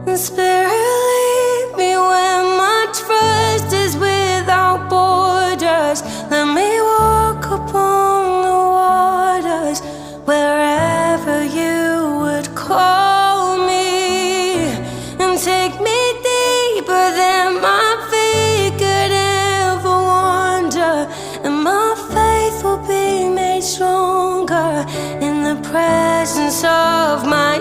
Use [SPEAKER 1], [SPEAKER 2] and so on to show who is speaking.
[SPEAKER 1] And Spirit, lead me where my trust is without borders. Let me walk upon the waters wherever you would call me, and take me deeper than my feet could ever wander, and my faith will be made stronger in the presence of my